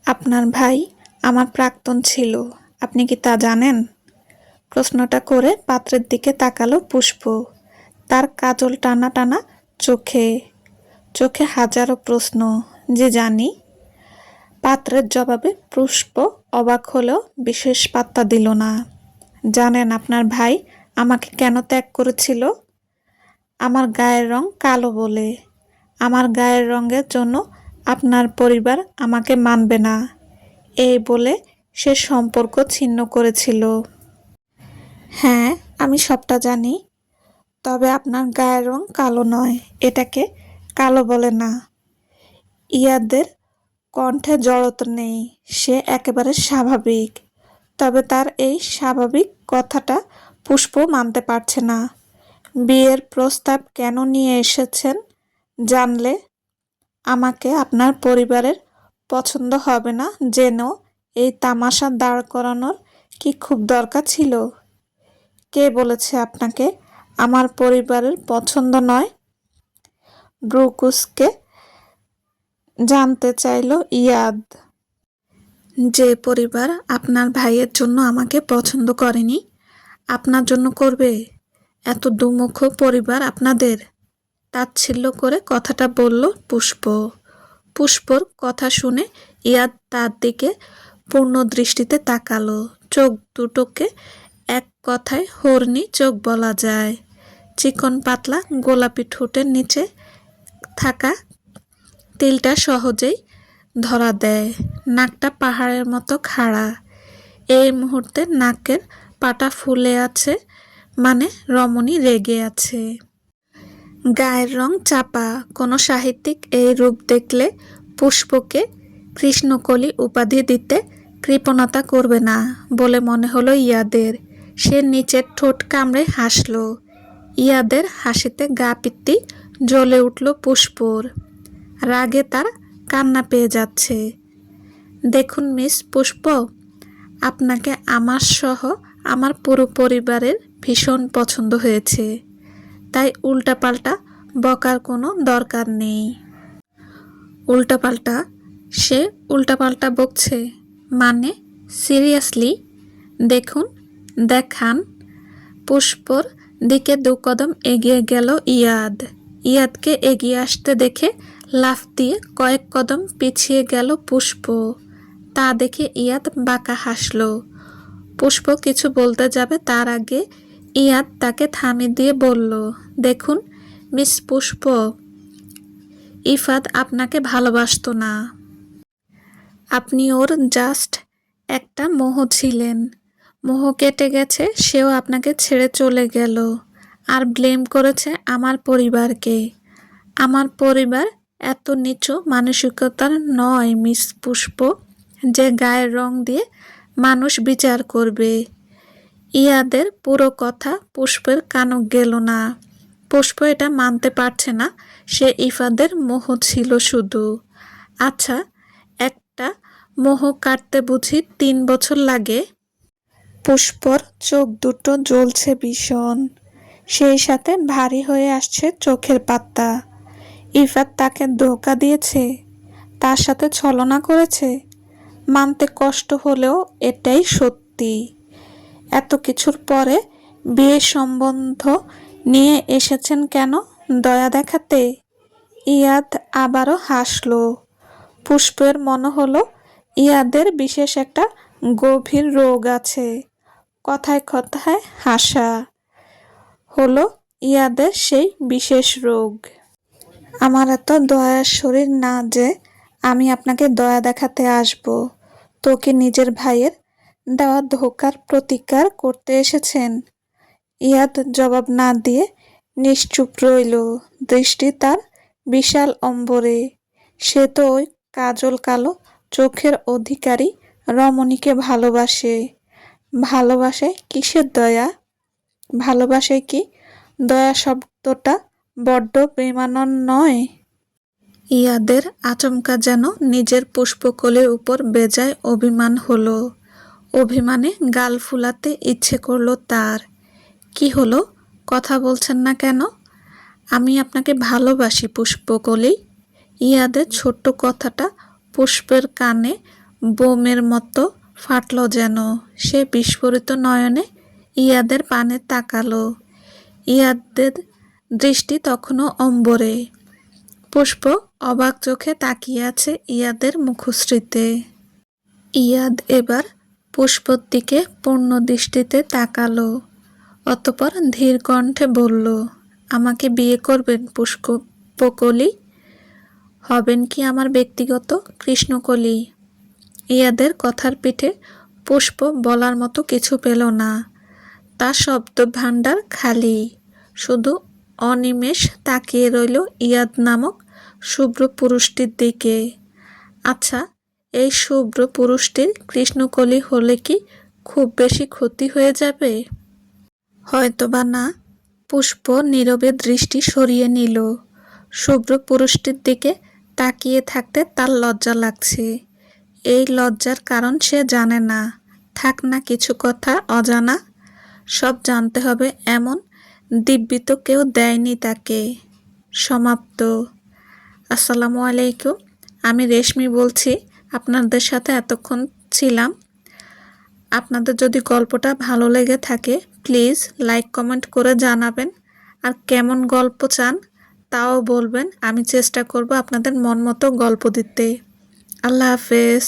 আপনার ভাই আমার প্রাক্তন ছিল, আপনি কি তা জানেন? প্রশ্নটা করে পাত্রের দিকে তাকালো পুষ্প। তার কাজল টানা টানা চোখে চোখে হাজারো প্রশ্ন। যে জানি। পাত্রের জবাবে পুষ্প অবাক হলেও বিশেষ পাত্তা দিল না। জানেন আপনার ভাই আমাকে কেন ত্যাগ করেছিল? আমার গায়ের রং কালো বলে। আমার গায়ের রঙের জন্য আপনার পরিবার আমাকে মানবে না, এই বলে সে সম্পর্ক ছিন্ন করেছিল। হ্যাঁ, আমি সবটা জানি। তবে আপনার গায়ের রং কালো নয়, এটাকে কালো বলে না। ইয়াদের কণ্ঠে জড়তা নেই, সে একেবারে স্বাভাবিক। তবে তার এই স্বাভাবিক কথাটা পুষ্প মানতে পারছে না। বিয়ের প্রস্তাব কেন নিয়ে এসেছেন জানলে আমাকে আপনার পরিবারের পছন্দ হবে না জেনেও এই তামাশা দাঁড় করানোর কি খুব দরকার ছিল? কে বলেছে আপনাকে আমার পরিবারের পছন্দ নয়? ব্রুকুসকে জানতে চাইল ইয়াদ। যে পরিবার আপনার ভাইয়ের জন্য আমাকে পছন্দ করেনি, আপনার জন্য করবে? এত দুমুখ পরিবার আপনাদের? তাচ্ছিল্য করে কথাটা বলল পুষ্প। পুষ্পর কথা শুনে ইয়াদ তার দিকে পূর্ণ দৃষ্টিতে তাকালো। চোখ দুটোকে এক কথায় হরিণী চোখ বলা যায়। চিকন পাতলা গোলাপি ঠোঁটের নিচে থাকা তিলটা সহজেই ধরা দেয়। নাকটা পাহাড়ের মতো খাড়া। এই মুহূর্তে নাকের পাটা ফুলে আছে, মানে রমণী রেগে আছে। গায়ের রং চাপা। কোনো সাহিত্যিক এই রূপ দেখলে পুষ্পকে কৃষ্ণকলি উপাধি দিতে কৃপণতা করবে না বলে মনে হলো ইয়াদের। সে নিচের ঠোঁট কামড়ে হাসল। ইয়াদের হাসিতে গা পিত্তি জ্বলে উঠল পুষ্পর। রাগে তার কান্না পেয়ে যাচ্ছে। দেখুন মিস পুষ্প, আপনাকে আমার সহ আমার পুরো পরিবারের ভীষণ পছন্দ হয়েছে, তাই উল্টাপাল্টা বকার কোনো দরকার নেই। উল্টাপাল্টা? সে উল্টাপাল্টা বকছে মানে? সিরিয়াসলি? দেখুন, দেখান। পুষ্পর দিকে 2 কদম এগিয়ে গেল ইয়াদ। ইয়াদকে এগিয়ে আসতে দেখে লাফ দিয়ে কয়েক কদম পিছিয়ে গেল পুষ্প। তা দেখে ইয়াদ বাঁকা হাসল। পুষ্প কিছু বলতে যাবে তার আগে ইয়াদ তাকে থামিয়ে দিয়ে বলল, দেখুন মিস পুষ্প, ইফাত আপনাকে ভালোবাসতো না। আপনি ওর জাস্ট একটা মোহ ছিলেন। মোহ কেটে গেছে, সেও আপনাকে ছেড়ে চলে গেল আর ব্লেম করেছে আমার পরিবারকে। আমার পরিবার এত নিচু মানসিকতার নয় মিস পুষ্প যে গায়ের রং দিয়ে মানুষ বিচার করবে। ইয়াদের পুরো কথা পুষ্পের কানে গেল না। পুষ্প এটা মানতে পারছে না, সে ইফাদের মোহ ছিল শুধু। আচ্ছা, একটা মোহ কাটতে বুঝি 3 বছর লাগে? পুষ্পর চোখ দুটো জ্বলছে ভীষণ, সেই সাথে ভারী হয়ে আসছে চোখের পাতা। ইফাত তাকে ধোঁকা দিয়েছে, তার সাথে ছলনা করেছে। মানতে কষ্ট হলেও এটাই সত্যি। এত কিছুর পরে বিয়ে সম্বন্ধ নিয়ে এসেছেন কেন? দয়া দেখাতে? ইয়াদ আবারও হাসল। পুষ্পের মনে হলো ইয়াদের বিশেষ একটা গভীর রোগ আছে। কথায় কথায় হাসা হলো ইয়াদের সেই বিশেষ রোগ। আমার এত দয়ার শরীর না যে আমি আপনাকে দয়া দেখাতে আসব। তো কি নিজের ভাইয়ের দেওয়া ধোঁকার প্রতিকার করতে এসেছেন? ইয়াদ জবাব না দিয়ে নিশ্চুপ রইল। দৃষ্টি তার বিশাল অম্বরে। সে তো ওই কাজল কালো চোখের অধিকারী রমণীকে ভালোবাসে। ভালোবাসে কিসের দয়া? ভালোবাসে কি দয়া শব্দটা বড্ড বেমানান নয়? ইয়াদের আচমকা যেন নিজের পুষ্পকলির উপর বেজায় অভিমান হলো। অভিমানে গাল ফুলাতে ইচ্ছে করলো তার। কি হলো, কথা বলছেন না কেন? আমি আপনাকে ভালোবাসি পুষ্পকলি। ইয়াদের ছোট্ট কথাটা পুষ্পের কানে বোমের মতো ফাটল যেন। সে বিস্ফোরিত নয়নে ইয়াদের পানে তাকালো। ইয়াদের দৃষ্টি তখনও অম্বরে। পুষ্প অবাক চোখে তাকিয়ে আছে ইয়াদের মুখশ্রীতে। ইয়াদ এবার পুষ্পর দিকে পূর্ণ দৃষ্টিতে তাকালো। অতঃপর ধীর কণ্ঠে বলল, আমাকে বিয়ে করবেন পুষ্পকলি? হবেন কি আমার ব্যক্তিগত কৃষ্ণকলি? ইয়াদের কথার পিঠে পুষ্প বলার মতো কিছু পেল না। তার শব্দ ভাণ্ডার খালি। শুধু অনিমেষ তাকিয়ে রইল ইয়াদ নামক শুভ্র পুরুষটির দিকে। আচ্ছা, এই শুভ্র পুরুষটির কৃষ্ণকলি হলে কি খুব বেশি ক্ষতি হয়ে যাবে? হয়তোবা না। পুষ্প নীরবে দৃষ্টি সরিয়ে নিল। শুভ্র পুরুষটির দিকে তাকিয়ে থাকতে তার লজ্জা লাগছে। এই লজ্জার কারণ সে জানে না। থাক না কিছু কথা অজানা। সব জানতে হবে এমন দিব্যি তো কেউ দেয়নি তাকে। সমাপ্ত। আসসালামু আলাইকুম। আমি রেশমি বলছি। আপনাদের সাথে এতক্ষণ ছিলাম। আপনাদের যদি গল্পটা ভালো লেগে থাকে প্লিজ লাইক কমেন্ট করে জানাবেন। আর কেমন গল্প চান তাও বলবেন। আমি চেষ্টা করব আপনাদের মন মতো গল্প দিতে। আল্লাহ হাফেজ।